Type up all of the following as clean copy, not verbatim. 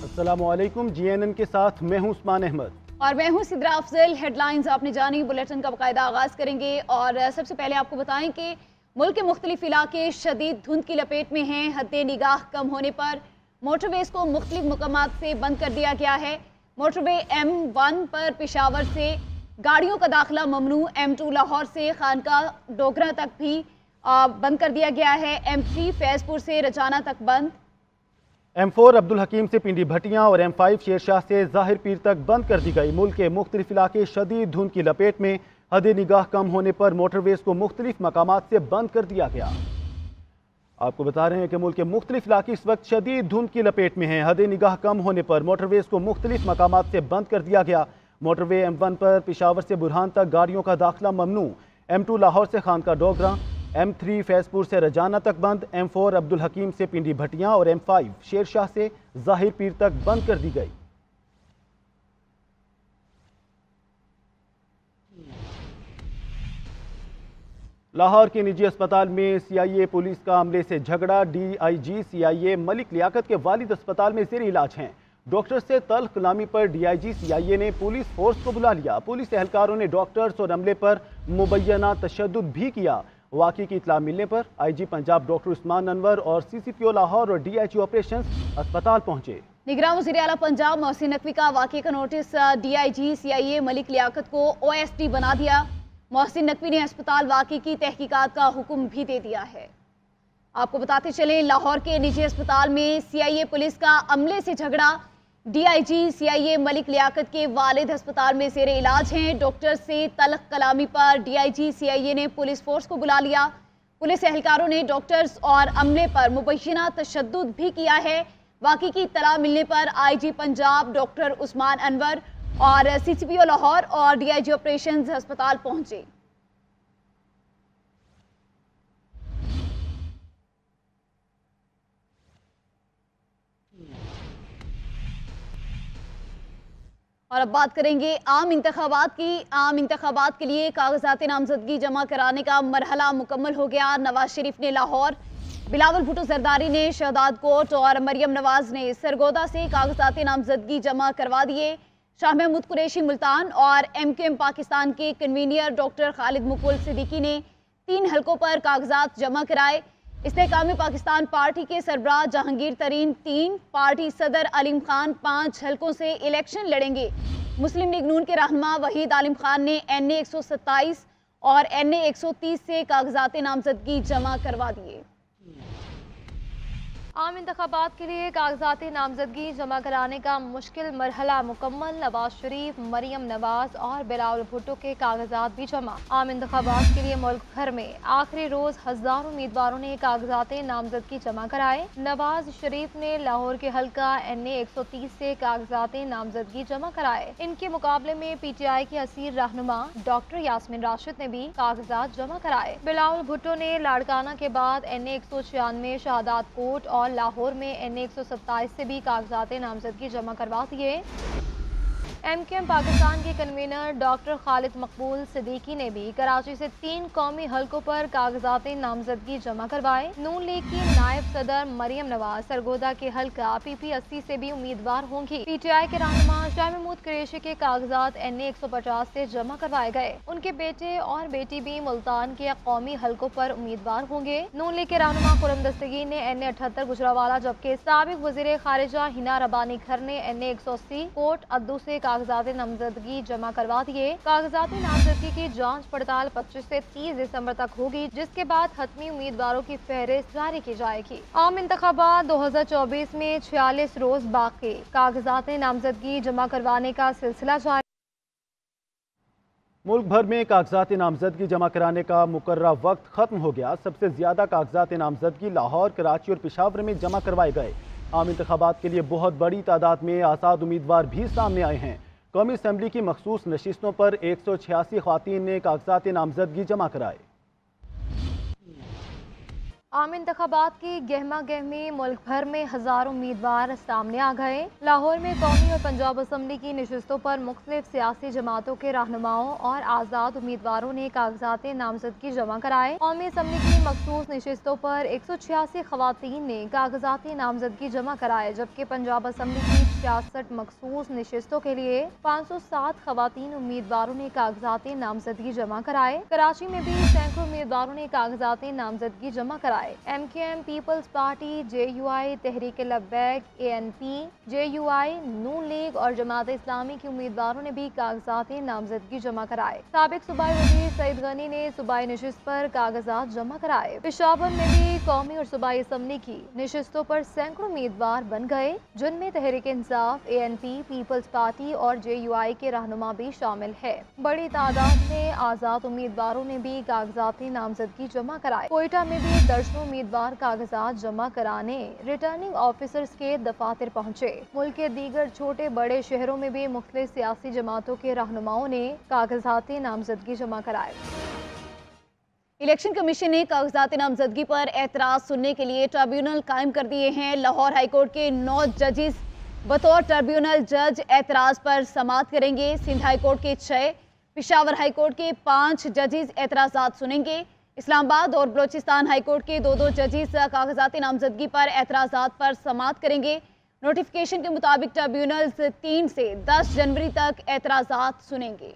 अस्सलामुअलैकुम, GNN के साथ मैं हूं उस्मान अहमद और मैं हूं सिद्रा अफजल। हेडलाइंस आपने जानी, बुलेटिन का बाकायदा आगाज करेंगे। और सबसे पहले आपको बताएं कि मुल्क के मुख्तलिफ इलाके शदीद धुंध की लपेट में हैं। हद निगाह कम होने पर मोटरवेज को मुख्तलिफ मकामात से बंद कर दिया गया है। मोटरवे M1 पर पेशावर से गाड़ियों का दाखिला ममनू, M2 लाहौर से खानका डोगरा तक भी बंद कर दिया गया है। M3 फैजपुर से रजाना तक बंद। M4 अब्दुल हकीम से पिंडी भटियां और M5 शेरशाह से ज़ाहिर पीर तक बंद कर दी गई। मुल्क के मुख्तलिफ इलाके शदीद धुंध की लपेट में, हद निगाह कम होने पर मोटरवेज को मुख्तलिफ मकामात से बंद कर दिया गया। आपको बता रहे हैं कि मुल्क के मुख्तलिफ इलाके इस वक्त शदीद धुंध की लपेट में हैं। हद निगाह कम होने पर मोटरवेज को मुख्तलिफ मकामात से बंद कर दिया गया। मोटरवे M1 पर पेशावर से बुरहान तक गाड़ियों का दाखिला ममनू, M2 लाहौर से खानका डोगरा, M3 फैजपुर से रजाना तक बंद, M4 अब्दुल हकीम से पिंडी भटियां और M5 शेरशाह से ज़ाहिर पीर तक बंद कर दी गई। लाहौर के निजी अस्पताल में CIA पुलिस का अमले से झगड़ा। DIG CIA मलिक लियाकत के वालिद अस्पताल में ज़ेर इलाज हैं। डॉक्टर से तल्ख कलामी पर DIG CIA ने पुलिस फोर्स को बुला लिया। पुलिस एहलकारों ने डॉक्टर्स और अमले पर मुबैना तशद्दुद भी किया। वाक़ई की इत्तला मिलने पर IG पंजाब डॉक्टर उस्मान अनवर और CCPO लाहौर और DIG ऑपरेशंस अस्पताल पहुंचे। निगरान वज़ीर आला पंजाब मोहसिन नकवी का वाक़े का notice DIG CIA Malik Liaquat को OSD बना दिया। मोहसिन नकवी ने अस्पताल वाक़े की तहकीकात का हुक्म भी दे दिया है। आपको बताते चलें, लाहौर के निजी अस्पताल में CIA पुलिस का अमले से झगड़ा। DIG CIA मलिक लियाकत के वालिद अस्पताल में ज़ेर इलाज हैं। डॉक्टर से तल्ख कलामी पर DIG CIA ने पुलिस फोर्स को बुला लिया। पुलिस एहलकारों ने डॉक्टर्स और अमले पर मुबैना तशद्दुद भी किया है। वाक़ई की इत्तला मिलने पर IG पंजाब डॉक्टर उस्मान अनवर और CCPO लाहौर और DIG ऑपरेशंस अस्पताल पहुंचे। और अब बात करेंगे आम इंतखाबात की। आम इंतखाबात के लिए कागजात नामजदगी जमा कराने का मरहला मुकम्मल हो गया। नवाज शरीफ ने लाहौर, बिलावल भुट्टो जरदारी ने शहदाद कोट और मरियम नवाज ने सरगोदा से कागजात नामजदगी जमा करवा दिए। शाह महमूद कुरैशी मुल्तान और MKM पाकिस्तान के कन्वीनियर डॉक्टर खालिद मुकुल सिद्दीकी ने 3 हलकों पर कागजात जमा कराए। इस्तेहकाम पाकिस्तान पार्टी के सरबराह जहांगीर तरीन 3, पार्टी सदर अलीम खान 5 हलकों से इलेक्शन लड़ेंगे। मुस्लिम लीग नून के रहनुमा वहीद आलिम खान ने NA 127 और NA 130 से कागजात नामजदगी जमा करवा दिए। आम इंतखाबात के लिए कागजात नामजदगी जमा कराने का मुश्किल मरहला मुकम्मल। नवाज शरीफ, मरियम नवाज और बिलावल भुट्टो के कागजात भी जमा। आम इंतखाबात के लिए मुल्क भर में आखिरी रोज हजारों उम्मीदवारों ने कागजात नामजदगी जमा कराए। नवाज शरीफ ने लाहौर के हल्का NA 130 से कागजात नामजदगी जमा कराए। इनके मुकाबले में PTI की हसीर रहनुमा डॉक्टर यास्मीन राशिद ने भी कागजात जमा कराए। बिलावल भुट्टो ने लाड़काना के बाद NA 196, शहदाद कोट और लाहौर में NA 127 से भी कागजात नामजदगी जमा करवा दिए। MKM पाकिस्तान के कन्वीनर डॉक्टर खालिद मकबूल सिद्दीकी ने भी कराची से 3 कौमी हलकों पर कागजात नामजदगी जमा करवाए। नून लीग की नायब सदर मरियम नवाज सरगोदा के हलका PP 80 से भी उम्मीदवार होंगी। PTI के रहनुमा शाह महमूद कुरैशी के कागजात NA 150 से जमा करवाए गए। उनके बेटे और बेटी भी मुल्तान के कौमी हलकों पर उम्मीदवार होंगे। नून लीग के रहनुमा खुरम दस्तगीर ने NA 78 गुजरावाला, जबकि साबिक वजीर खारिजा हिना रबानी घर ने NA 180 कोट अद्दू से कागजात नामजदगी जमा करवा दिए। कागजात नामजदगी की जांच पड़ताल 25 से 30 दिसंबर तक होगी, जिसके बाद हतमी उम्मीदवारों की फहरिस्त जारी की जाएगी। आम इंतखाबात 2024 में 46 रोज बाकी। कागजात नामजदगी जमा करवाने का सिलसिला जारी। मुल्क भर में कागजात नामजदगी जमा कराने का मुकर्ररा वक्त खत्म हो गया। सबसे ज्यादा कागजात नामजदगी लाहौर, कराची और पेशावर में जमा करवाए गए। आम इंतखाबात के लिए बहुत बड़ी तादाद में आज़ाद उम्मीदवार भी सामने आए हैं। कौमी असम्बली की मखसूस नशिस्तों पर 186 ख्वातीन ने कागजात नामजदगी जमा कराए। आम इंतखाबात की गहमा गहमी मुल्क भर में हजारों उम्मीदवार सामने आ गए। लाहौर में कौमी और पंजाब असम्बली की नशिस्तों पर मुख्तलिफ सियासी जमातों के रहनुमाओं और आज़ाद उम्मीदवारों ने कागजात नामजदगी जमा कराए। कौमी असम्बली की मखसूस नशिस्तों पर 186 खवातीन ने कागजात नामजदगी जमा कराए, जबकि पंजाब असम्बली की 66 मखसूस नशिस्तों के लिए 507 खवातीन उम्मीदवारों ने कागजात नामजदगी जमा कराए। कराची में भी सैकड़ों उम्मीदवारों ने कागजात नामजदगी जमा कराए। MKM, पीपल्स पार्टी, JUI, तहरीक लब्बैक, ANP, JUI, नून लीग और जमात इस्लामी के उम्मीदवारों ने भी कागजात नामजदगी जमा कराए। साबिक सूबाई वज़ीर सईद गनी ने सूबाई नशिस्त पर कागजात जमा कराए। पेशावर में भी कौमी और सूबाई असम्बली की नशिस्तों पर सैकड़ों उम्मीदवार बन गए, जिनमें Tehreek Insaf, ANP, peoples party और JUI के रहनुमा भी शामिल है। बड़ी तादाद में आज़ाद उम्मीदवारों ने भी कागजात नामजदगी जमा कराए। कोयटा में भी दर्जनों उम्मीदवार कागजात जमा कराने रिटर्निंग ऑफिसर्स के दफातर पहुंचे। मुल्क के दीगर छोटे बड़े शहरों में भी मुख्तलिफ सियासी जमातों के रहनुमाओं ने कागजात नामजदगी जमा कराए। इलेक्शन कमीशन ने कागजात नामजदगी पर एतराज सुनने के लिए ट्रिब्यूनल कायम कर दिए हैं। लाहौर हाईकोर्ट के 9 जजेस बतौर ट्रिब्यूनल जज एतराज पर समाअत करेंगे। सिंध हाईकोर्ट के 6, पेशावर हाईकोर्ट के 5 जजेस एतराजात सुनेंगे। इस्लामाबाद और बलोचिस्तान हाईकोर्ट के 2 जजेस कागजात नामजदगी पर एतराजात पर समाअत करेंगे। नोटिफिकेशन के मुताबिक ट्रिब्यूनल 3 से 10 जनवरी तक एतराजात सुनेंगे।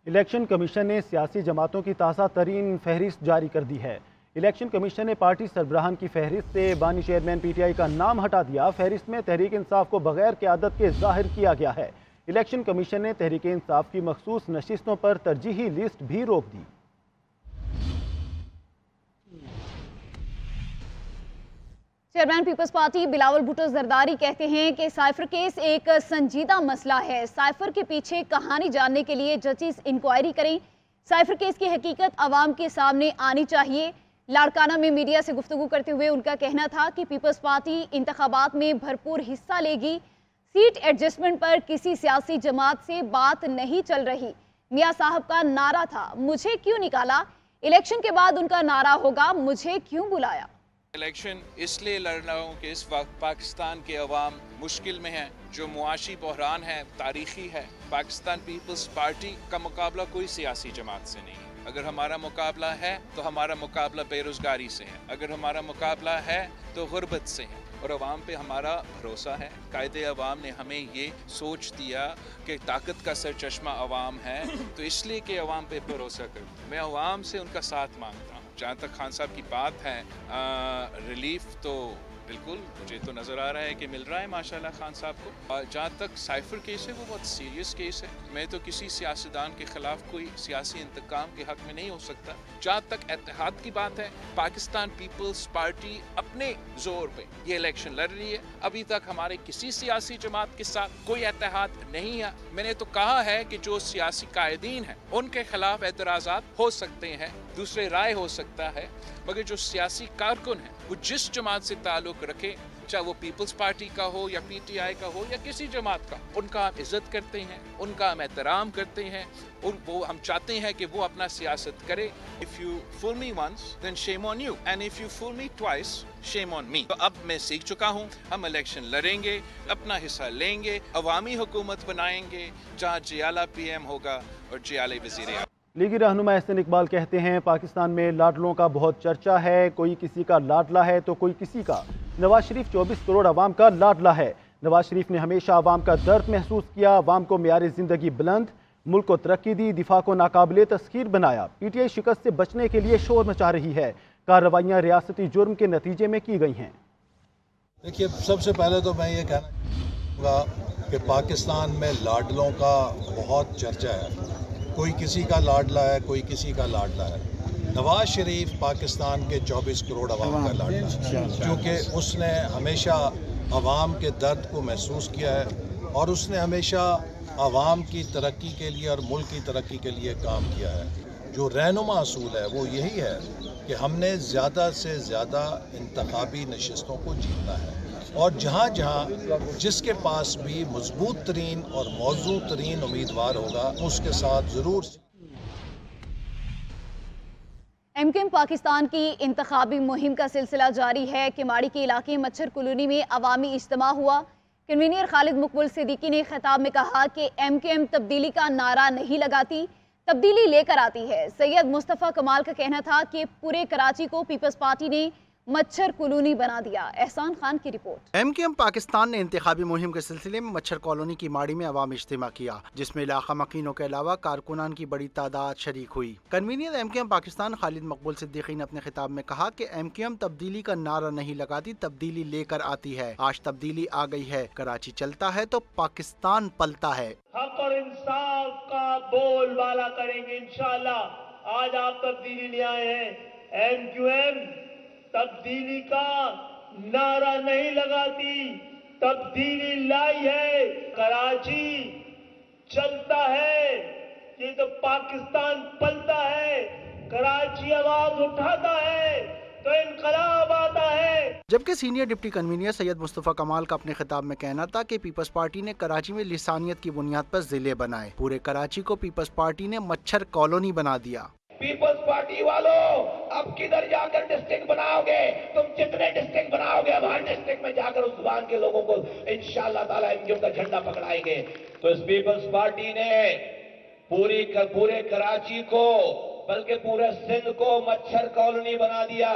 इलेक्शन कमीशन ने सियासी जमातों की ताज़ा तरीन फहरिस्त जारी कर दी है। इलेक्शन कमीशन ने पार्टी सरबराहान की फहरिस्त से बानी चेयरमैन PTI का नाम हटा दिया। फहरिस्त में तहरीक इंसाफ को बगैर क़यादत के ज़ाहिर किया गया है। इलेक्शन कमीशन ने तहरीक इंसाफ की मखसूस नशिस्तों पर तरजीही लिस्ट भी रोक दी। चेयरमैन पीपल्स पार्टी बिलावल भुट्टो जरदारी कहते हैं कि साइफर केस एक संजीदा मसला है। साइफर के पीछे कहानी जानने के लिए जजेस इंक्वायरी करें। साइफर केस की हकीकत आवाम के सामने आनी चाहिए। लाड़काना में मीडिया से गुफ्तगू करते हुए उनका कहना था कि पीपल्स पार्टी इंतखाबात में भरपूर हिस्सा लेगी। सीट एडजस्टमेंट पर किसी सियासी जमात से बात नहीं चल रही। मियां साहब का नारा था, मुझे क्यों निकाला। इलेक्शन के बाद उनका नारा होगा, मुझे क्यों बुलाया। इलेक्शन इसलिए लड़ रहा हूँ कि इस वक्त पाकिस्तान के अवाम मुश्किल में है। जो मुआशी बहरान है तारीखी है। पाकिस्तान पीपल्स पार्टी का मुकाबला कोई सियासी जमात से नहीं है। अगर हमारा मुकाबला है तो हमारा मुकाबला बेरोजगारी से है। अगर हमारा मुकाबला है तो गुर्बत से है। और अवाम पे हमारा भरोसा है। कायदे अवाम ने हमें ये सोच दिया कि ताकत का सरचश्मा अवाम है, तो इसलिए कि अवाम पे भरोसा करूँ। मैं अवाम से उनका साथ मांगता हूँ। जहाँ तक खान साहब की बात है, रिलीफ तो बिल्कुल मुझे तो नज़र आ रहा है कि मिल रहा है माशाल्लाह खान साहब को। और जहाँ तक साइफर केस है वो बहुत सीरियस केस है। मैं तो किसी सियासतदान के खिलाफ कोई सियासी इंतकाम के हक में नहीं हो सकता। जहाँ तक इत्तेहाद की बात है, पाकिस्तान पीपल्स पार्टी अपने जोर पे ये इलेक्शन लड़ रही है। अभी तक हमारे किसी सियासी जमात के साथ कोई इत्तेहाद नहीं है। मैंने तो कहा है कि जो सियासी कायदीन हैं उनके खिलाफ एतराज़ात हो सकते हैं, दूसरे राय हो सकता है, मगर जो सियासी कारकुन हैं वो जिस जमात से ताल्लुक रखे, चाहे वो पीपल्स पार्टी का हो या PTI का हो या किसी जमात का, उनका हम इज्जत करते हैं, उनका हम एहतराम करते हैं। वो हम चाहते हैं कि वो अपना सियासत करे। If you fool me once then shame on you and if you fool me twice shame on me. तो अब मैं सीख चुका हूँ। हम इलेक्शन लड़ेंगे, अपना हिस्सा लेंगे, अवामी हुकूमत बनाएंगे जहाँ जियाला PM होगा और जियाला वज़ीर। लीगी रहनुमा एहसन इकबाल कहते हैं, पाकिस्तान में लाडलों का बहुत चर्चा है। कोई किसी का लाडला है तो कोई किसी का। नवाज शरीफ 24 करोड़ आवाम का लाडला है। नवाज शरीफ ने हमेशा आवाम का दर्द महसूस किया। आवाम को मेयार ज़िंदगी बुलंद, मुल्क को तरक्की दी, दिफा को नाकाबिले तस्खीर बनाया। PTI शिकस्त से बचने के लिए शोर मचा रही है। कार्रवाइयाँ रियासती जुर्म के नतीजे में की गई हैं। देखिए, सबसे पहले तो मैं ये कहना चाहूँगा कि पाकिस्तान में लाडलों का बहुत चर्चा है। कोई किसी का लाडला है, कोई किसी का लाडला है। नवाज शरीफ पाकिस्तान के 24 करोड़ आवाम का लाडला है, क्योंकि उसने हमेशा आवाम के दर्द को महसूस किया है और उसने हमेशा आवाम की तरक्की के लिए और मुल्क की तरक्की के लिए काम किया है। जो रहनुमा असूल है वो यही है कि हमने ज़्यादा से ज़्यादा इंतखाबी नशिस्तों को जीतना है और जहाँ जहाँ जिसके पास भी मजबूत तरीन और मौजूद तरीन उम्मीदवार होगा उसके साथ ज़रूर। एम क्यू एम पाकिस्तान की इंतखाबी मुहिम का सिलसिला जारी है। किमाड़ी के इलाके मच्छर कॉलोनी में अवामी इज्तिमा हुआ। कन्वीनर खालिद मकबूल सिद्दीकी ने खिताब में कहा कि एम क्यू एम तब्दीली का नारा नहीं लगाती, तब्दीली लेकर आती है। सैयद मुस्तफ़ा कमाल का कहना था कि पूरे कराची को पीपल्स पार्टी ने मच्छर कॉलोनी बना दिया। एहसान खान की रिपोर्ट। MQM पाकिस्तान ने इंतखाबी मुहिम के सिलसिले में मच्छर कॉलोनी की माड़ी में अवामी इज्तिमा किया, जिसमें इलाका मकीनों के अलावा कारकुनान की बड़ी तादाद शरीक हुई। कन्वीनर MQM पाकिस्तान खालिद मकबूल सिद्दीकी ने अपने खिताब में कहा कि MQM तब्दीली का नारा नहीं लगाती, तब्दीली लेकर आती है। आज तब्दीली आ गई है, कराची चलता है तो पाकिस्तान पलता है। हक और इंसाफ का बोलबाला करेंगे इंशाअल्लाह। आज आप तब्दीली ले आए हैं। MQM तब्दीली का नारा नहीं लगाती, तब्दीली लाई है। कराची चलता है, ये तो पाकिस्तान पलता है। कराची आवाज उठाता है तो इनकलाब आता है। जबकि senior deputy convener Syed Mustafa कमाल का अपने खिताब में कहना था कि पीपल्स पार्टी ने कराची में लिसानियत की बुनियाद पर जिले बनाए। पूरे कराची को पीपल्स पार्टी ने मच्छर कॉलोनी बना दिया। पीपल्स पार्टी वालों, अब किधर जाकर डिस्ट्रिक्ट बनाओगे? तुम जितने डिस्ट्रिक्ट बनाओगे, अब हर डिस्ट्रिक्ट में जाकर उस जुबान के लोगों को इंशाअल्लाह ताला एमक्यूएम का झंडा पकड़ाएंगे। तो इस पीपल्स पार्टी ने पूरे कराची को, बल्कि पूरे सिंध को मच्छर कॉलोनी बना दिया।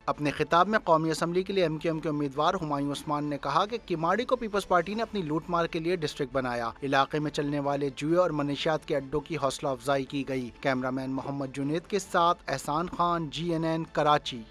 अपने खिताब में कौमी असम्बली के लिए MQM के उम्मीदवार हुमायूं उस्मान ने कहा कि किमाड़ी को पीपल्स पार्टी ने अपनी लूट मार के लिए डिस्ट्रिक्ट बनाया। इलाके में चलने वाले जुए और मनशियात के अड्डों की हौसला अफजाई की गई। कैमरामैन मोहम्मद जुनेद के साथ एहसान खान, GNN, कराची।